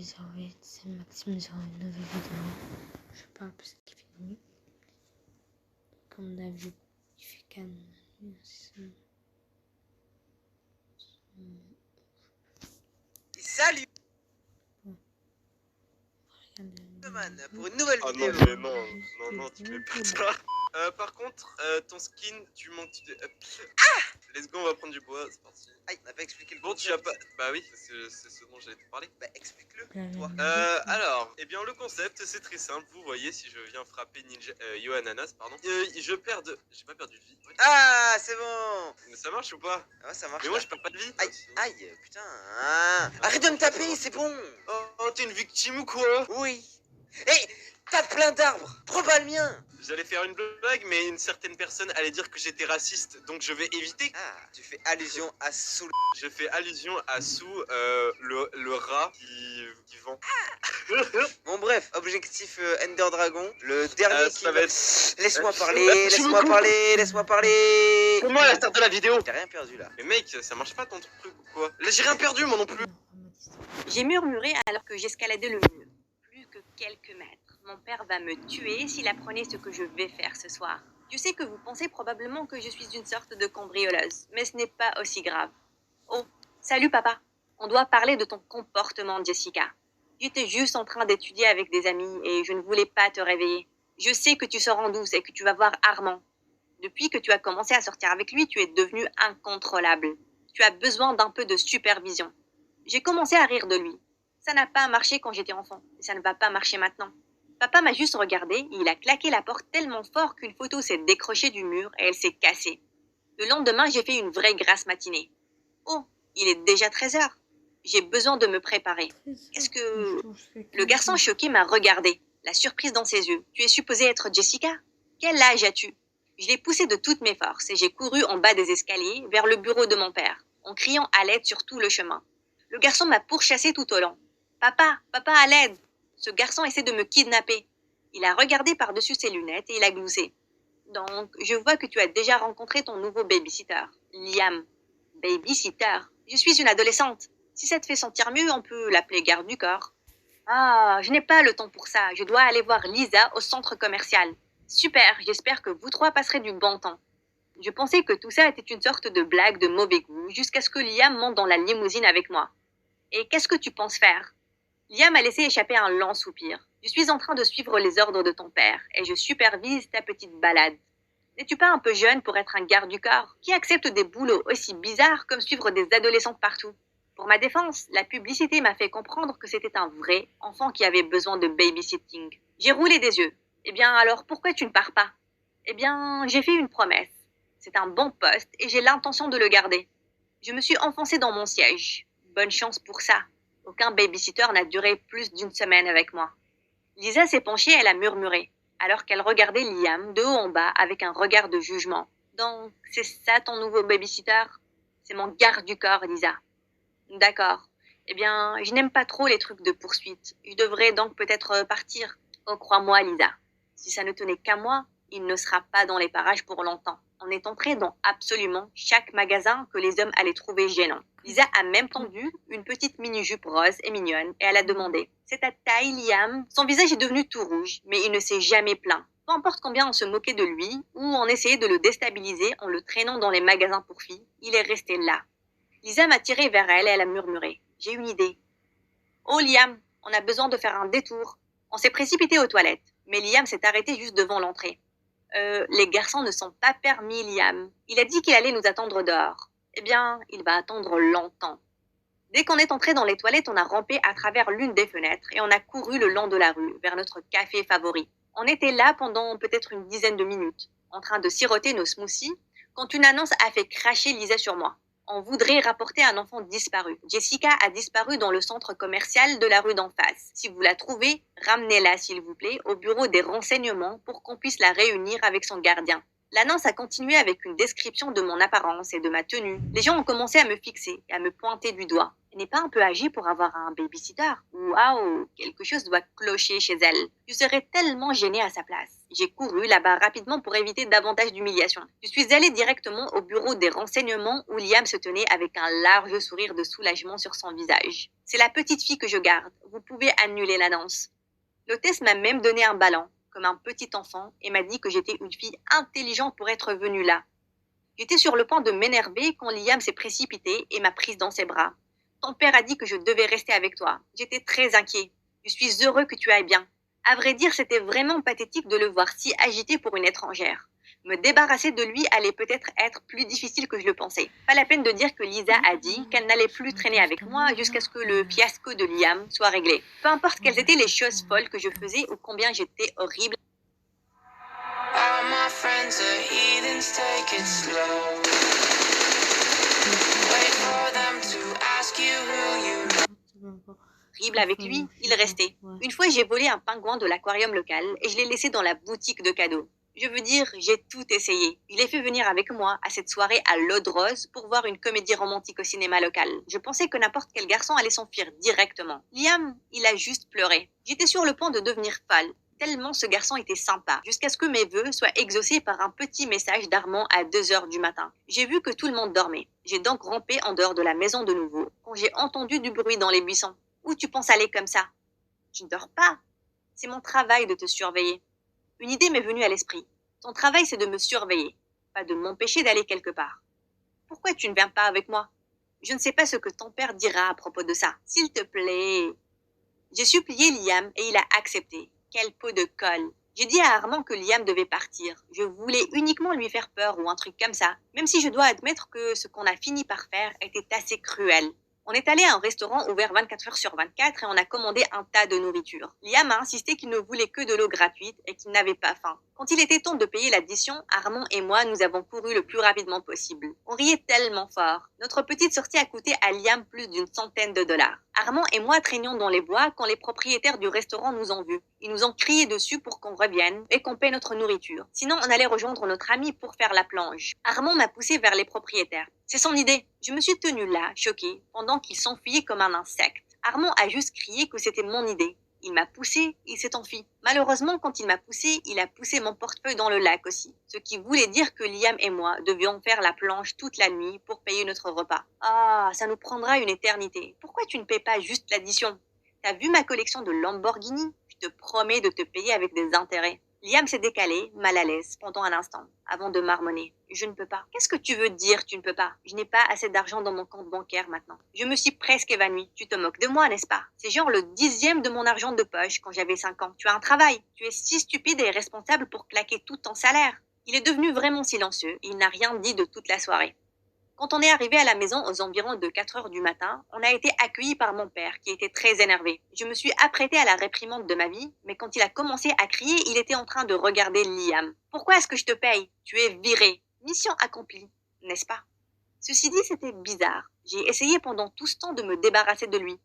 les envoyer, c'est Maxime, ils auront une nouvelle vidéo. Je parle parce qu'il fait nuit. Comme d'habitude, il fait calme. Salut Regardez. pour une nouvelle Ah vidéo. non, mais non, tu fais pas ça. Par contre, ton skin, tu manques de... Let's go, on va prendre du bois, c'est parti. Aïe, on n'a pas expliqué le Bon, tu as pas... Bah oui, c'est ce dont j'allais te parler. Bah explique-le, Blablabla. toi. Alors, eh bien le concept c'est très simple, vous voyez si je viens frapper Ninja, Yohananas, pardon, je perds de... J'ai pas perdu de vie. Ouais. Ah, c'est bon. Mais ça marche ou pas? Ah ouais, ça marche. Mais moi je perds pas de vie. Aïe, aïe, putain. Ah. Arrête de me taper, c'est bon. Oh, t'es une victime ou quoi? Oui. Hé, tape plein d'arbres. Prends pas le mien. J'allais faire une blague, mais une certaine personne allait dire que j'étais raciste, donc je vais éviter. Ah, tu fais allusion à Soul. Je fais allusion à Sou, le rat qui vend. Bon bref, objectif Ender Dragon, le dernier qui ça va être... Laisse-moi parler, Merci laisse-moi beaucoup. parler, laisse-moi parler. Pour moi, la start de la vidéo. T'as rien perdu là. Mais mec, ça marche pas ton truc ou quoi? Là, j'ai rien perdu, moi non plus. J'ai murmuré alors que j'escaladais le mur. Plus que quelques mètres. Mon père va me tuer s'il apprenait ce que je vais faire ce soir. Je sais que vous pensez probablement que je suis une sorte de cambrioleuse, mais ce n'est pas aussi grave. Oh, salut papa. On doit parler de ton comportement, Jessica. J'étais juste en train d'étudier avec des amis et je ne voulais pas te réveiller. Je sais que tu sors en douce et que tu vas voir Armand. Depuis que tu as commencé à sortir avec lui, tu es devenu incontrôlable. Tu as besoin d'un peu de supervision. J'ai commencé à rire de lui. Ça n'a pas marché quand j'étais enfant, et ça ne va pas marcher maintenant. Papa m'a juste regardé et il a claqué la porte tellement fort qu'une photo s'est décrochée du mur et elle s'est cassée. Le lendemain, j'ai fait une vraie grasse matinée. Oh, il est déjà 13h. J'ai besoin de me préparer. Qu'est-ce que... Le garçon choqué m'a regardé, la surprise dans ses yeux. Tu es supposée être Jessica? Quel âge as-tu? Je l'ai poussé de toutes mes forces et j'ai couru en bas des escaliers vers le bureau de mon père, en criant à l'aide sur tout le chemin. Le garçon m'a pourchassé tout au long. Papa, papa, à l'aide! Ce garçon essaie de me kidnapper. Il a regardé par-dessus ses lunettes et il a gloussé. Donc, je vois que tu as déjà rencontré ton nouveau babysitter, Liam. Babysitter? Je suis une adolescente. Si ça te fait sentir mieux, on peut l'appeler garde du corps. Ah, je n'ai pas le temps pour ça. Je dois aller voir Lisa au centre commercial. Super, j'espère que vous trois passerez du bon temps. Je pensais que tout ça était une sorte de blague de mauvais goût jusqu'à ce que Liam monte dans la limousine avec moi. Et qu'est-ce que tu penses faire? Liam a laissé échapper un lent soupir. Je suis en train de suivre les ordres de ton père et je supervise ta petite balade. N'es-tu pas un peu jeune pour être un garde du corps qui accepte des boulots aussi bizarres comme suivre des adolescentes partout? Pour ma défense, la publicité m'a fait comprendre que c'était un vrai enfant qui avait besoin de babysitting. J'ai roulé des yeux. Eh bien alors pourquoi tu ne pars pas? Eh bien, j'ai fait une promesse. C'est un bon poste et j'ai l'intention de le garder. Je me suis enfoncée dans mon siège. Bonne chance pour ça. Aucun babysitter n'a duré plus d'une semaine avec moi. Lisa s'est penchée et elle a murmuré, alors qu'elle regardait Liam de haut en bas avec un regard de jugement. Donc, c'est ça ton nouveau babysitter? C'est mon garde du corps, Lisa. D'accord. Eh bien, je n'aime pas trop les trucs de poursuite. Je devrais donc peut-être partir. Oh, crois-moi, Lisa. Si ça ne tenait qu'à moi, il ne sera pas dans les parages pour longtemps. On est entré dans absolument chaque magasin que les hommes allaient trouver gênant. Lisa a même tendu une petite mini-jupe rose et mignonne et elle a demandé « C'est ta taille, Liam ?» Son visage est devenu tout rouge, mais il ne s'est jamais plaint. Peu importe combien on se moquait de lui ou on essayait de le déstabiliser en le traînant dans les magasins pour filles, il est resté là. Lisa m'a tiré vers elle et elle a murmuré « J'ai une idée. »« Oh Liam, on a besoin de faire un détour. » On s'est précipité aux toilettes, mais Liam s'est arrêté juste devant l'entrée. Les garçons ne sont pas permis, Liam. Il a dit qu'il allait nous attendre dehors. Eh bien, il va attendre longtemps. Dès qu'on est entré dans les toilettes, on a rampé à travers l'une des fenêtres et on a couru le long de la rue vers notre café favori. On était là pendant peut-être une dizaine de minutes, en train de siroter nos smoothies, quand une annonce a fait cracher Lisa sur moi. On voudrait rapporter un enfant disparu. Jessica a disparu dans le centre commercial de la rue d'en face. Si vous la trouvez, ramenez-la s'il vous plaît au bureau des renseignements pour qu'on puisse la réunir avec son gardien. L'annonce a continué avec une description de mon apparence et de ma tenue. Les gens ont commencé à me fixer et à me pointer du doigt. Elle n'est pas un peu âgée pour avoir un babysitter. Waouh, quelque chose doit clocher chez elle. Je serais tellement gênée à sa place. J'ai couru là-bas rapidement pour éviter davantage d'humiliation. Je suis allée directement au bureau des renseignements où Liam se tenait avec un large sourire de soulagement sur son visage. C'est la petite fille que je garde. Vous pouvez annuler la danse. L'hôtesse m'a même donné un ballon, comme un petit enfant, et m'a dit que j'étais une fille intelligente pour être venue là. J'étais sur le point de m'énerver quand Liam s'est précipité et m'a prise dans ses bras. Ton père a dit que je devais rester avec toi. J'étais très inquiet. Je suis heureux que tu ailles bien. À vrai dire, c'était vraiment pathétique de le voir si agité pour une étrangère. Me débarrasser de lui allait peut-être être plus difficile que je le pensais. Pas la peine de dire que Lisa a dit qu'elle n'allait plus traîner avec moi jusqu'à ce que le fiasco de Liam soit réglé. Peu importe quelles étaient les choses folles que je faisais ou combien j'étais horrible. All my friends are heathens, take it slow. Wait for them to ask you who you know. Horrible avec lui, il restait. Une fois, j'ai volé un pingouin de l'aquarium local et je l'ai laissé dans la boutique de cadeaux. Je veux dire, j'ai tout essayé. Je l'ai fait venir avec moi à cette soirée à l'Eau de Rose pour voir une comédie romantique au cinéma local. Je pensais que n'importe quel garçon allait s'enfuir directement. Liam, il a juste pleuré. J'étais sur le point de devenir folle, tellement ce garçon était sympa, jusqu'à ce que mes vœux soient exaucés par un petit message d'Armand à 2h du matin. J'ai vu que tout le monde dormait. J'ai donc rampé en dehors de la maison de nouveau, quand j'ai entendu du bruit dans les buissons. Où tu penses aller comme ça? Je ne dors pas. C'est mon travail de te surveiller. Une idée m'est venue à l'esprit. Ton travail, c'est de me surveiller, pas de m'empêcher d'aller quelque part. Pourquoi tu ne viens pas avec moi? Je ne sais pas ce que ton père dira à propos de ça. S'il te plaît. J'ai supplié Liam et il a accepté. Quelle peau de colle. J'ai dit à Armand que Liam devait partir. Je voulais uniquement lui faire peur ou un truc comme ça, même si je dois admettre que ce qu'on a fini par faire était assez cruel. On est allé à un restaurant ouvert 24h/24 et on a commandé un tas de nourriture. Liam a insisté qu'il ne voulait que de l'eau gratuite et qu'il n'avait pas faim. Quand il était temps de payer l'addition, Armand et moi, nous avons couru le plus rapidement possible. On riait tellement fort. Notre petite sortie a coûté à Liam plus d'100 $. Armand et moi traînions dans les bois quand les propriétaires du restaurant nous ont vus. Ils nous ont crié dessus pour qu'on revienne et qu'on paie notre nourriture. Sinon, on allait rejoindre notre ami pour faire la plonge. Armand m'a poussé vers les propriétaires. C'est son idée. Je me suis tenue là, choquée, pendant qu'il s'enfuyait comme un insecte. Armand a juste crié que c'était mon idée. Il m'a poussé, il s'est enfui. Malheureusement, quand il m'a poussé, il a poussé mon portefeuille dans le lac aussi. Ce qui voulait dire que Liam et moi devions faire la planche toute la nuit pour payer notre repas. Ah, ça nous prendra une éternité. Pourquoi tu ne paies pas juste l'addition? T'as vu ma collection de Lamborghini? Je te promets de te payer avec des intérêts. Liam s'est décalé, mal à l'aise, pendant un instant, avant de marmonner. Je ne peux pas. Qu'est-ce que tu veux dire, tu ne peux pas? Je n'ai pas assez d'argent dans mon compte bancaire maintenant. Je me suis presque évanouie. Tu te moques de moi, n'est-ce pas? C'est genre le 10e de mon argent de poche quand j'avais 5 ans. Tu as un travail. Tu es si stupide et irresponsable pour claquer tout ton salaire. Il est devenu vraiment silencieux et il n'a rien dit de toute la soirée. Quand on est arrivé à la maison aux environs de 4h du matin, on a été accueillis par mon père qui était très énervé. Je me suis apprêtée à la réprimande de ma vie, mais quand il a commencé à crier, il était en train de regarder Liam. Pourquoi est-ce que je te paye? Tu es viré. Mission accomplie, n'est-ce pas? Ceci dit, c'était bizarre. J'ai essayé pendant tout ce temps de me débarrasser de lui.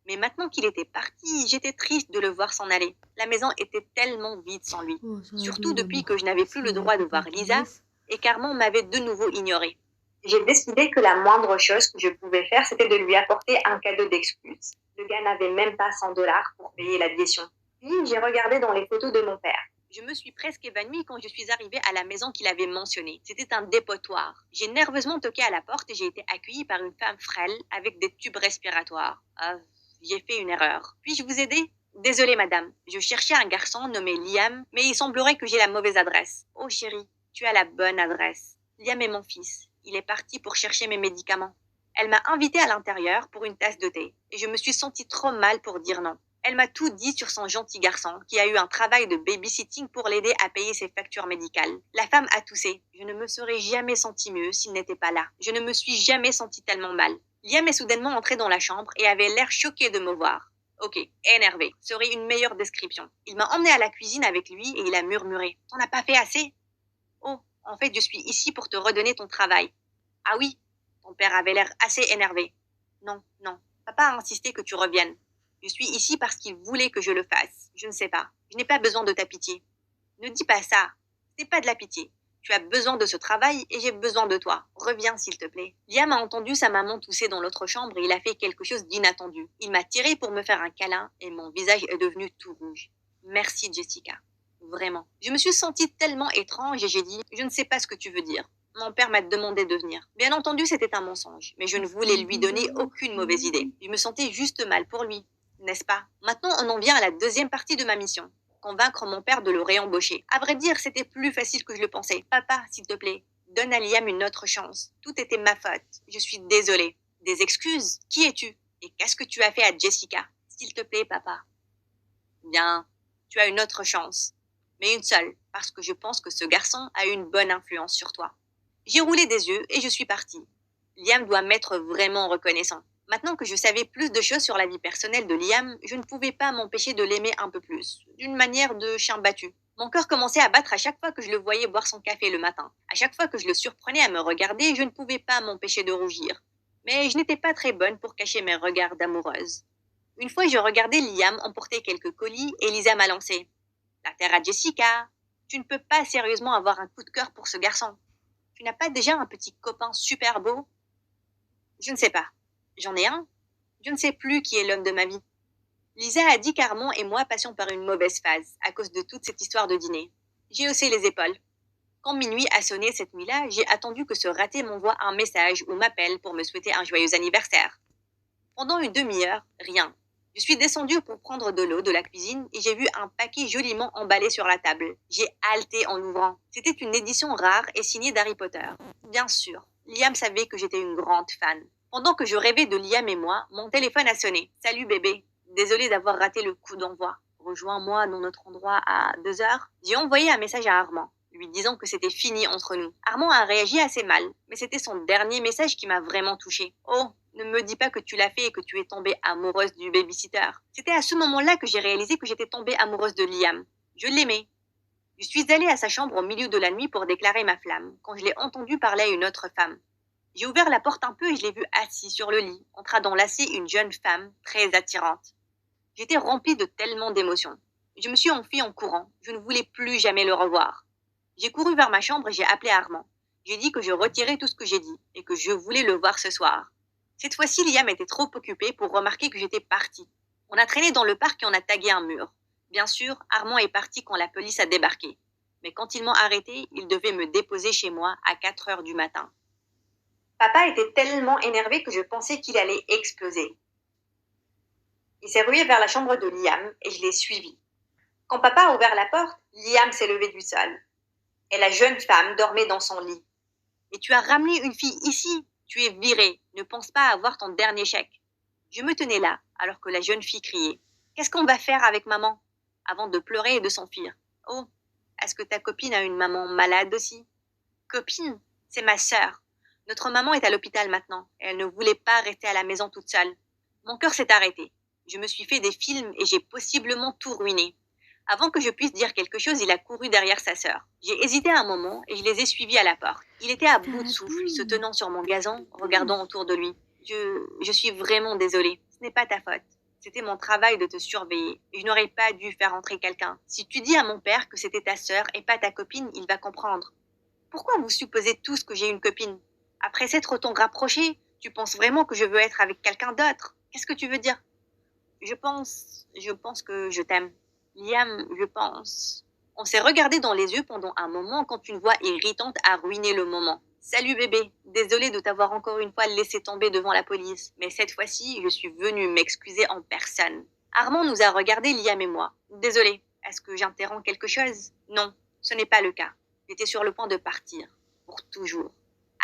Mais maintenant qu'il était parti, j'étais triste de le voir s'en aller. La maison était tellement vide sans lui. Surtout depuis que je n'avais plus le droit de voir Lisa et qu'Armand m'avait de nouveau ignorée. J'ai décidé que la moindre chose que je pouvais faire, c'était de lui apporter un cadeau d'excuse. Le gars n'avait même pas 100 $ pour payer l'addition. Puis j'ai regardé dans les photos de mon père. Je me suis presque évanouie quand je suis arrivée à la maison qu'il avait mentionnée. C'était un dépotoir. J'ai nerveusement toqué à la porte et j'ai été accueillie par une femme frêle avec des tubes respiratoires. Ah, j'ai fait une erreur. Puis-je vous aider? Désolée, madame. Je cherchais un garçon nommé Liam, mais il semblerait que j'ai la mauvaise adresse. Oh chérie, tu as la bonne adresse. Liam est mon fils. Il est parti pour chercher mes médicaments. Elle m'a invitée à l'intérieur pour une tasse de thé et je me suis sentie trop mal pour dire non. Elle m'a tout dit sur son gentil garçon qui a eu un travail de babysitting pour l'aider à payer ses factures médicales. La femme a toussé. Je ne me serais jamais sentie mieux s'il n'était pas là. Je ne me suis jamais sentie tellement mal. Liam est soudainement entré dans la chambre et avait l'air choqué de me voir. Ok, énervé, serait une meilleure description. Il m'a emmené à la cuisine avec lui et il a murmuré. T'en as pas fait assez? Oh, en fait, je suis ici pour te redonner ton travail. Ah oui, ton père avait l'air assez énervé. Non, papa a insisté que tu reviennes. Je suis ici parce qu'il voulait que je le fasse. Je ne sais pas, je n'ai pas besoin de ta pitié. Ne dis pas ça, ce n'est pas de la pitié. Tu as besoin de ce travail et j'ai besoin de toi. Reviens s'il te plaît. Liam a entendu sa maman tousser dans l'autre chambre et il a fait quelque chose d'inattendu. Il m'a tiré pour me faire un câlin et mon visage est devenu tout rouge. Merci Jessica. Vraiment. Je me suis sentie tellement étrange et j'ai dit « Je ne sais pas ce que tu veux dire. Mon père m'a demandé de venir. » Bien entendu, c'était un mensonge, mais je ne voulais lui donner aucune mauvaise idée. Je me sentais juste mal pour lui, n'est-ce pas? Maintenant, on en vient à la deuxième partie de ma mission. Convaincre mon père de le réembaucher. À vrai dire, c'était plus facile que je le pensais. Papa, s'il te plaît, donne à Liam une autre chance. Tout était ma faute. Je suis désolée. Des excuses? Qui es-tu? Et qu'est-ce que tu as fait à Jessica? S'il te plaît, papa. Bien, tu as une autre chance. Mais une seule, parce que je pense que ce garçon a une bonne influence sur toi. J'ai roulé des yeux et je suis partie. Liam doit m'être vraiment reconnaissant. Maintenant que je savais plus de choses sur la vie personnelle de Liam, je ne pouvais pas m'empêcher de l'aimer un peu plus, d'une manière de chien battu. Mon cœur commençait à battre à chaque fois que je le voyais boire son café le matin. À chaque fois que je le surprenais à me regarder, je ne pouvais pas m'empêcher de rougir. Mais je n'étais pas très bonne pour cacher mes regards d'amoureuse. Une fois, je regardais Liam emporter quelques colis et Lisa m'a lancé. « La terre à Jessica, tu ne peux pas sérieusement avoir un coup de cœur pour ce garçon. Tu n'as pas déjà un petit copain super beau? » Je ne sais pas. J'en ai un. Je ne sais plus qui est l'homme de ma vie. Lisa a dit qu'Armand et moi passions par une mauvaise phase à cause de toute cette histoire de dîner. J'ai haussé les épaules. Quand minuit a sonné cette nuit-là, j'ai attendu que ce raté m'envoie un message ou m'appelle pour me souhaiter un joyeux anniversaire. Pendant une demi-heure, rien. Je suis descendue pour prendre de l'eau de la cuisine et j'ai vu un paquet joliment emballé sur la table. J'ai haleté en l'ouvrant. C'était une édition rare et signée d'Harry Potter. Bien sûr, Liam savait que j'étais une grande fan. Pendant que je rêvais de Liam et moi, mon téléphone a sonné. « Salut bébé, désolée d'avoir raté le coup d'envoi. Rejoins-moi dans notre endroit à 2h. » J'ai envoyé un message à Armand, lui disant que c'était fini entre nous. Armand a réagi assez mal, mais c'était son dernier message qui m'a vraiment touchée. « Oh, ne me dis pas que tu l'as fait et que tu es tombée amoureuse du babysitter. » C'était à ce moment-là que j'ai réalisé que j'étais tombée amoureuse de Liam. Je l'aimais. Je suis allée à sa chambre au milieu de la nuit pour déclarer ma flamme, quand je l'ai entendu parler à une autre femme. J'ai ouvert la porte un peu et je l'ai vu assis sur le lit, en train d'enlacer une jeune femme très attirante. J'étais remplie de tellement d'émotions. Je me suis enfuie en courant. Je ne voulais plus jamais le revoir. J'ai couru vers ma chambre et j'ai appelé Armand. J'ai dit que je retirais tout ce que j'ai dit et que je voulais le voir ce soir. Cette fois-ci, Liam était trop occupé pour remarquer que j'étais partie. On a traîné dans le parc et on a tagué un mur. Bien sûr, Armand est parti quand la police a débarqué. Mais quand ils m'ont arrêté, il devait me déposer chez moi à 4h du matin. Papa était tellement énervé que je pensais qu'il allait exploser. Il s'est rué vers la chambre de Liam et je l'ai suivi. Quand papa a ouvert la porte, Liam s'est levé du sol. Et la jeune femme dormait dans son lit. « Et tu as ramené une fille ici? Tu es virée. Ne pense pas à avoir ton dernier chèque. » Je me tenais là, alors que la jeune fille criait. « Qu'est-ce qu'on va faire avec maman ?» avant de pleurer et de s'enfuir. « Oh, est-ce que ta copine a une maman malade aussi ?»« Copine? C'est ma sœur. Notre maman est à l'hôpital maintenant et elle ne voulait pas rester à la maison toute seule. » Mon cœur s'est arrêté. Je me suis fait des films et j'ai possiblement tout ruiné. Avant que je puisse dire quelque chose, il a couru derrière sa sœur. J'ai hésité un moment et je les ai suivis à la porte. Il était à bout de souffle, se tenant sur mon gazon, regardant autour de lui. Je suis vraiment désolée. Ce n'est pas ta faute. C'était mon travail de te surveiller et je n'aurais pas dû faire entrer quelqu'un. Si tu dis à mon père que c'était ta sœur et pas ta copine, il va comprendre. Pourquoi vous supposez tous que j'ai une copine? Après s'être autant rapproché, tu penses vraiment que je veux être avec quelqu'un d'autre? Qu'est-ce que tu veux dire? Je pense que je t'aime. Liam, je pense. On s'est regardé dans les yeux pendant un moment quand une voix irritante a ruiné le moment. Salut bébé, désolée de t'avoir encore une fois laissé tomber devant la police, mais cette fois-ci, je suis venue m'excuser en personne. Armand nous a regardé, Liam et moi. Désolée, est-ce que j'interromps quelque chose? Non, ce n'est pas le cas. J'étais sur le point de partir, pour toujours.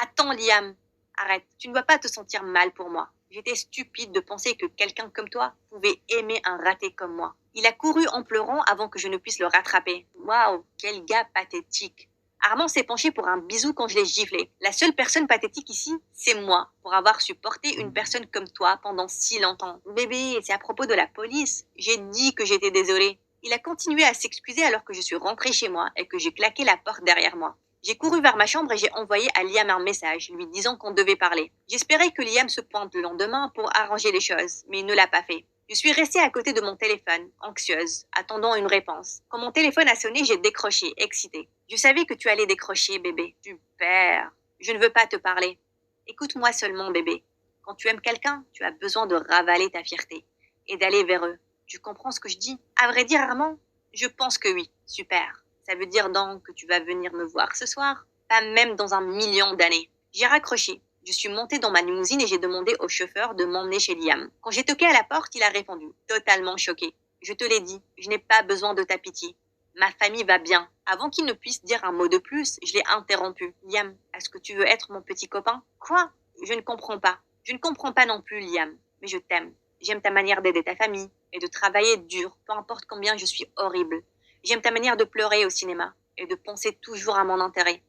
Attends Liam, arrête, tu ne dois pas te sentir mal pour moi. J'étais stupide de penser que quelqu'un comme toi pouvait aimer un raté comme moi. Il a couru en pleurant avant que je ne puisse le rattraper. Waouh, quel gars pathétique. Armand s'est penché pour un bisou quand je l'ai giflé. La seule personne pathétique ici, c'est moi, pour avoir supporté une personne comme toi pendant si longtemps. Bébé, c'est à propos de la police. J'ai dit que j'étais désolée. Il a continué à s'excuser alors que je suis rentrée chez moi et que j'ai claqué la porte derrière moi. J'ai couru vers ma chambre et j'ai envoyé à Liam un message, lui disant qu'on devait parler. J'espérais que Liam se pointe le lendemain pour arranger les choses, mais il ne l'a pas fait. Je suis restée à côté de mon téléphone, anxieuse, attendant une réponse. Quand mon téléphone a sonné, j'ai décroché, excitée. Je savais que tu allais décrocher, bébé. Super. Je ne veux pas te parler. Écoute-moi seulement, bébé. Quand tu aimes quelqu'un, tu as besoin de ravaler ta fierté et d'aller vers eux. Tu comprends ce que je dis? À vrai dire, Armand, je pense que oui. Super. Ça veut dire donc que tu vas venir me voir ce soir? Pas même dans 1 000 000 d'années. J'ai raccroché. Je suis montée dans ma limousine et j'ai demandé au chauffeur de m'emmener chez Liam. Quand j'ai toqué à la porte, il a répondu, totalement choqué. Je te l'ai dit, je n'ai pas besoin de ta pitié. Ma famille va bien. Avant qu'il ne puisse dire un mot de plus, je l'ai interrompu. Liam, est-ce que tu veux être mon petit copain? Quoi? Je ne comprends pas. Je ne comprends pas non plus, Liam. Mais je t'aime. J'aime ta manière d'aider ta famille et de travailler dur, peu importe combien je suis horrible. J'aime ta manière de pleurer au cinéma et de penser toujours à mon intérêt.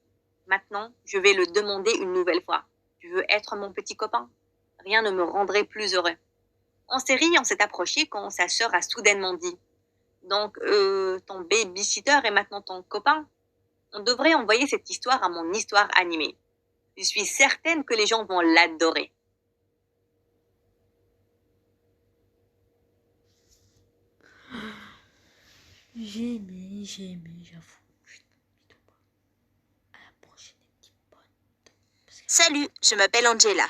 Maintenant, je vais le demander une nouvelle fois. Tu veux être mon petit copain? Rien ne me rendrait plus heureux. On s'est ri, on s'est approché quand sa sœur a soudainement dit « Donc, ton babysitter est maintenant ton copain ?» On devrait envoyer cette histoire à mon histoire animée. Je suis certaine que les gens vont l'adorer. J'ai aimé, j'avoue. À la prochaine, les petits potes. Salut, je m'appelle Angela.